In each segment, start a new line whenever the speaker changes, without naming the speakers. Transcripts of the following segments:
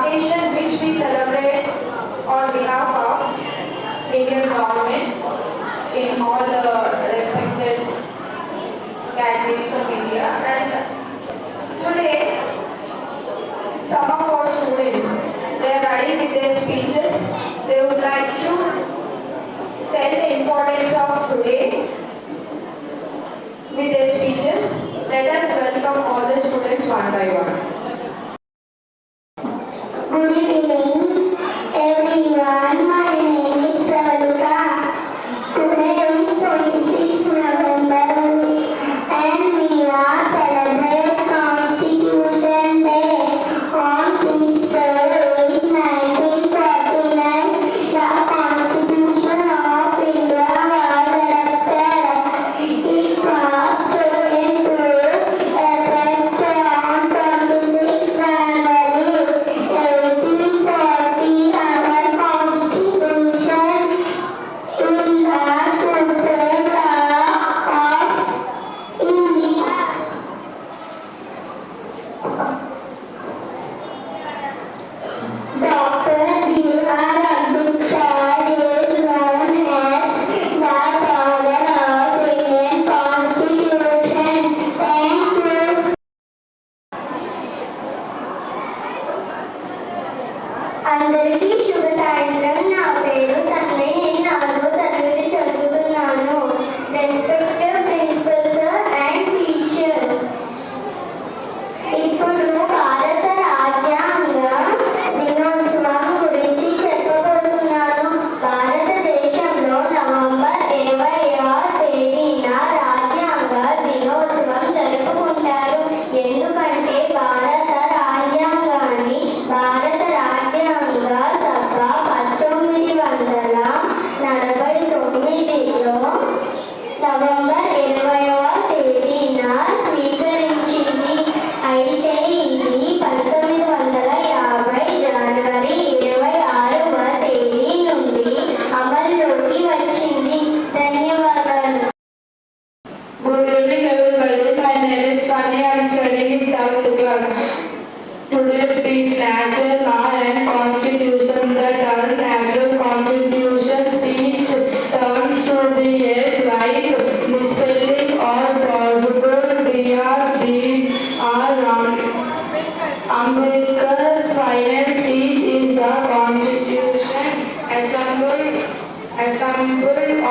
occasion which we celebrate on behalf of Indian government in all the respected categories of India. And today, some of our students, they are ready with their speeches. They would like to tell the importance of today with their speeches. Let us welcome all the students one by one.
Good evening, everyone. My name is Pravalika. Today is 26 November and we are celebrating Constitution Day. On this day in 1949, the Constitution of India was adopted. It was put into effect on 26 January 1840. Our Constitution in the Supreme Court of India. Dr. B.R. Ambedkar is known as the father of Indian Constitution. Thank you. అందరికీ శుభ సాయంత్రం. నా పేరు తన్మయ్. నేను 4వ తరగతి చదువుతున్నాను. Respected principal sir and teachers, ఇప్పుడు భారత రాజ్యాంగ దినోత్సవం గురించి చెప్పబోతున్నాను. భారతదేశంలో నవంబర్ 26వ తేదీన రాజ్యాంగ దినోత్సవం జరుపుకుంటారు. ఎందుకంటే భారత రాజ్యాంగాన్ని భారత రాజ్యాంగ సభ 1949లో నవంబర్ 20వ తేదీన స్వీకరించింది. అయితే ఇది 1950 జనవరి 26వ తేదీ నుండి అమల్లోకి వచ్చింది. ధన్యవాదాలు.
Good evening everybody. My name is Fani. I am studying in 7th class. Today's speech, natural law and constitution. The term natural constitution speech turns to be a slight misspelling or possible Dr. Ambedkar's final speech is the constitution assembled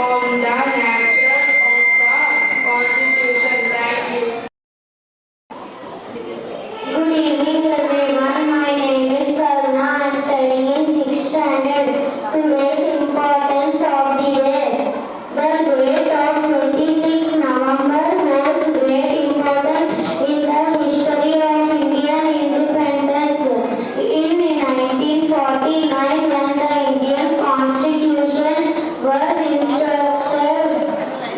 on the nature of the constitution. Thank you.
Good evening everyone. My name is Karuna. I am studying in 6th standard. Today's importance of the day. The date of 26 November holds great importance in the history of Indian independence. In 1949, when the Indian Constitution was introduced,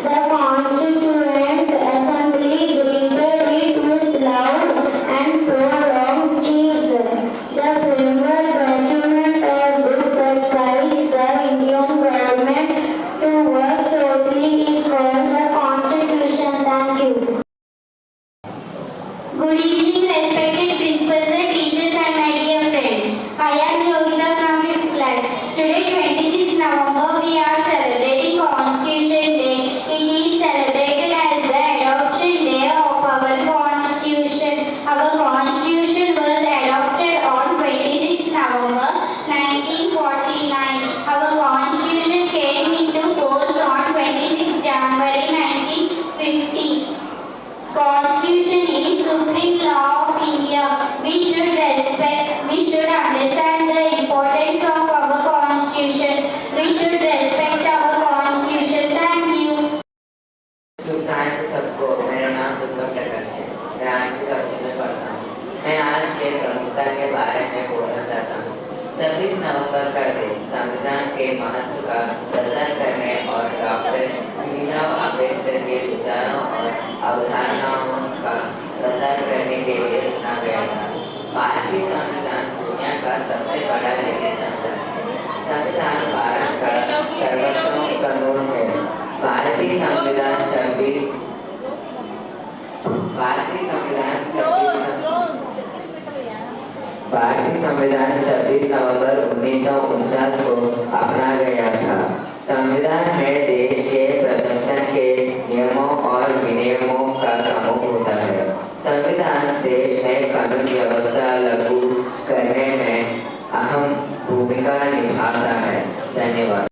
the Constituent Assembly greeted it with loud and prolonged cheers. The framework document or book that guides the Indian government to work solely is called the Constitution. Thank you. Good evening, respected principals and teachers and my dear friends. I am Yogita from 5th class. Today, 26 November, we are celebrating Constitution Day. It is celebrated as the adoption day of our Constitution. Our Constitution was adopted on 26 November 1949. Our Constitution came into force on 26 January 1950. Constitution is supreme law of India. We should understand the importance of our Constitution. We should respect our Constitution. Thank you.
शुभ सायंकाल सबको। मेरा नाम दुर्गा प्रकाश है। मैं 8वीं कक्षा में पढ़ता हूँ। मैं आज के प्रमुखता के बारे में बोलना चाहता हूँ। 26 नवंबर का दिन संविधान के महत्व का प्रचार करने और डॉक्टर भीमराव अम्बेडकर के विचारों और अवधारणाओं का प्रसार करने के लिए चुना गया था। भारतीय संविधान दुनिया का सबसे बड़ा लिखित संविधान है। संविधान भारत का सर्वोच्च कानून है। भारतीय संविधान 26 भारतीय संविधान 26 भारतीय संविधान 26 नवंबर 1949 को अपना गया था। संविधान में देश के प्रशासन के नियमों और विनियमों का समूह होता है। संविधान देश में कानून व्यवस्था लागू करने में अहम भूमिका निभाता है। धन्यवाद।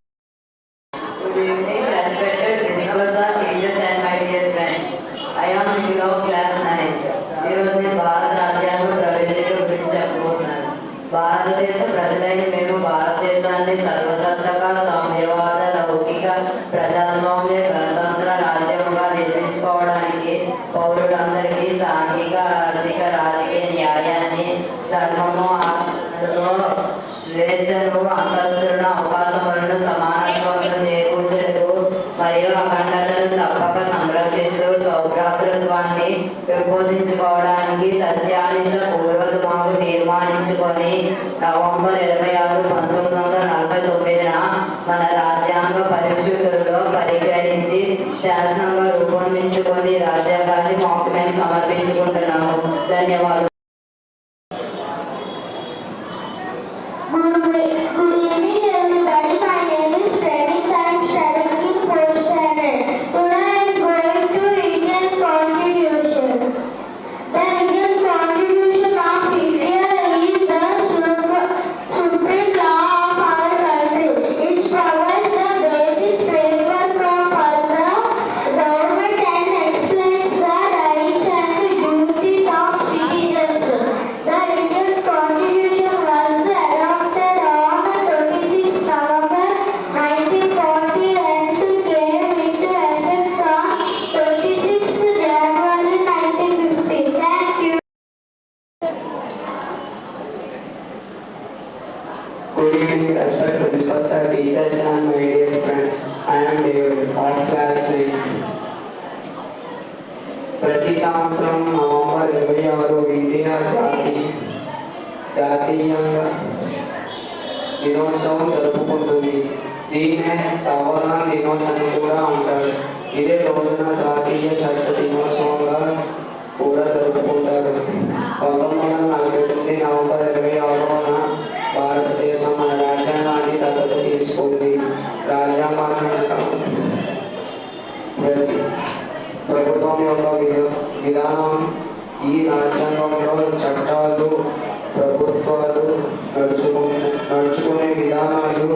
Good evening, respected principals, teachers and my dear friends. I am Nikhil of class 9th. ఈరోజు నేను భారత రాజ్యాంగ ప్రవేశిక గురించి చెప్పబోతున్నాను. భారతదేశ ప్రజలైన మేము భారతదేశాన్ని సర్వసత్తక సామ్యవాద లౌకిక ప్రజాస్వామ్య గణతంత్ర రాజ్యంగా నిర్మించుకోవడానికి పౌరులందరికీ సాంఘిక ఆర్థిక రాజకీయ న్యాయాన్ని ధర్మము ఆత్మతో స్వేచ్ఛను అంతస్తులను అవకాశములను సమానత్వములను చేకూర్చటకు మరియు అఖండతను తప్పక సంరక్షిస్తూ సౌభ్రాతృత్వాన్ని పెంపొందించుకోవడానికి సత్యానిష పూర్వతమాకు తీర్మానించుకొని నవంబర్ 26, 1949 మన రాజ్యాంగ పరిశుద్ధులలో పరిగ్రహించి శాసనంగా రూపొందించుకొని రాజ్యాంగాన్ని మాకు మేము సమర్పించుకుంటున్నాము. ధన్యవాదాలు.
Good evening everybody, my name is Pranit. I am studying in 4th standard. Today I am going to Indian Constitution. The Indian Constitution of India is the supreme law of our country. It provides the basic framework of the government and explains the rights and duties of citizens. The Indian Constitution was adopted on 26 November 1940 and came into effect on 26 January 1950. Thank you.
Good evening, respected principals, teachers and my dear friends. I am David of class 9. ప్రతి సంవత్సరం November 26 India జాతీయంగా దినోత్సవం జరుపుకుంటుంది. దీన్నే సంవిధాన దినోత్సవం కూడా అంటారు. ఇదే రోజున జాతీయ చట్ట దినోత్సవంగా కూడా జరుపుకుంటారు. 1949 నవంబర్ 26న భారతదేశం మన రాజ్యాంగాన్ని దత్తత తీసుకుంది. రాజ్యాంగం ప్రభుత్వం యొక్క విధానం. ఈ రాజ్యాంగంలో చట్టాలు, ప్రభుత్వాలు నడుచుకునే విధానాలు,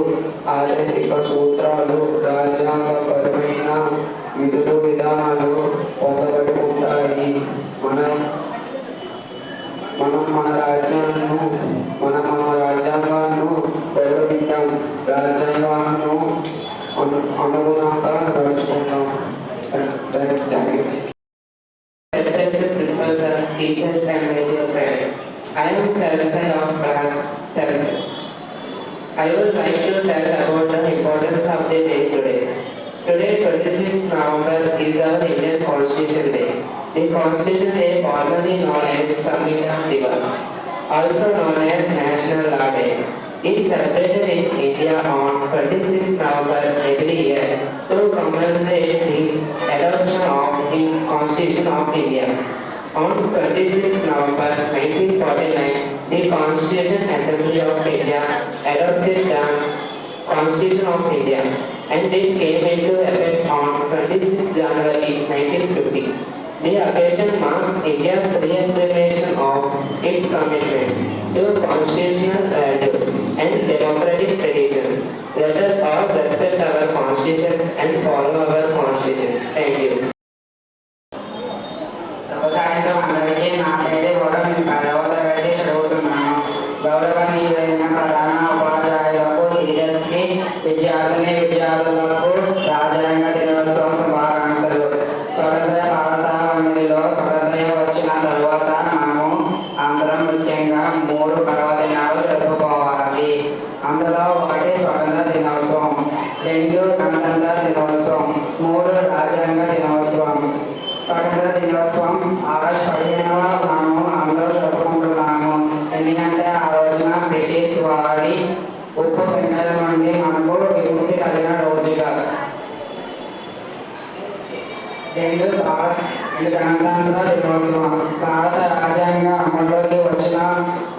ఆదేశిక సూత్రాలు, రాజ్యాంగపరమైన విధులు విధానాలు పొందబడి ఉంటాయి. మనం మన రాజ్యాంగాన్ని గౌరవిద్దాం, రాజ్యాంగాన్ని అనుగుణంగా నడుచుకుందాం.
Respected principals, teachers and my dear friends, I am Charansan of class 10th. I would like to tell about the importance of the day today. Today, 26 November, is our Indian Constitution Day. The Constitution Day, formerly known as Samvidhan Divas, also known as National Law Day, is celebrated in India on 26 November every year to commemorate the adoption of the Constitution of India. On 26 November 1949, the Constitution Assembly of India adopted the Constitution of India, and it came into effect on 26 January 1950. The occasion marks India's reaffirmation of its commitment to constitutional values and democratic traditions. Let us all respect our constitution and follow our constitution. Thank you.
సాయంత్రం అందరికీ నా పేరు కూడా నేను 10వ తరగతి చదువుతున్నాను. గౌరవనీయులైన ప్రధాన ఉపాధ్యాయులకు, టీచర్స్కి, విద్యార్థులకు రాజ్యాంగ దినోత్సవం శుభాకాంక్షలు. స్వతంత్ర భారతావనిలో స్వతంత్రం వచ్చిన తరువాత మనము అందరం ముఖ్యంగా 3 పర్వదినాలు జరుపుకోవాలి. అందులో 1 స్వతంత్ర దినోత్సవం, 2 గణతంత్ర దినోత్సవం, 3 రాజ్యాంగ దినోత్సవం. స్వతంత్ర దినోత్సవం ఆగస్టు 15వ మనము అందరూ జరుపుకుంటున్నాము. ఎందుకంటే ఆ రోజున బ్రిటిష్ వాడి ఉప్పు సంఖ్యల నుండి మనకు విముక్తి కలిగిన రోజుగా. రెండు గణతంత్ర దినోత్సవం. భారత రాజ్యాంగం అమల్లోకి వచ్చిన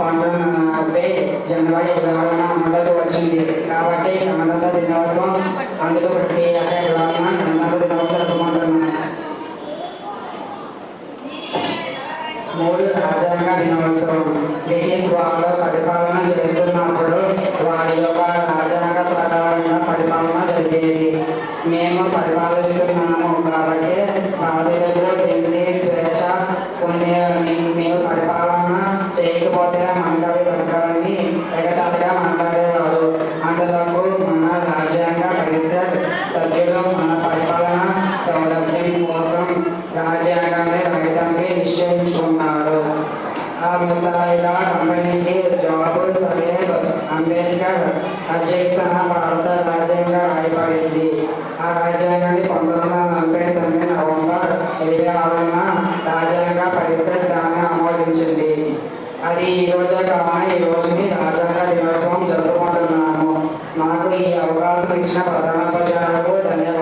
1940 జనవరి 26న అమల్లోకి వచ్చింది. కాబట్టి గణతంత్ర దినోత్సవం అందుకు ప్రతి ఏటా గణతంత్ర దినోత్సవం జరుపుకుంటున్నాం. 3 రాజ్యాంగ దినోత్సవం. బ్రిటిష్ వాళ్ళు పరిపాలన చేస్తున్నప్పుడు వారి యొక్క రాజ్యాంగ ప్రకారంగా పరిపాలన జరిగేది. మేము పరిపాలిస్తున్నాము కాబట్టి భారతీయులకు తిండి స్వేచ్ఛ ఉండేవని, మేము పరిపాలన చేయకపోతే మనకవి దక్కాలని ఎగతాళిగా మాట్లాడేవాడు. అందులోకి మన రాజ్యాంగ పరిషత్ సభ్యులు మన పరిపాలన సౌలభ్యం కోసం రాజ్యాంగాన్ని రాయడానికి నిశ్చయించుకున్నారు. ఆ ముసాయిదా కంపెనీకి జాబ్ సాహెబ్ అంబేద్కర్ అధ్యక్షతన భారత రాజ్యాంగం రాయబడింది. ఆ రాజ్యాంగాన్ని 1949 నవంబర్ 26న రాజ్యాంగ పరిషత్ దాన్ని ఆమోదించింది. అది ఈ రోజే కావున ఈ రోజుని రాజ్యాంగ దినోత్సవం జరుపుకుంటున్నాము. మాకు ఈ అవకాశం ఇచ్చిన ప్రధానోపాధ్యాయులకు ధన్యవాదాలు.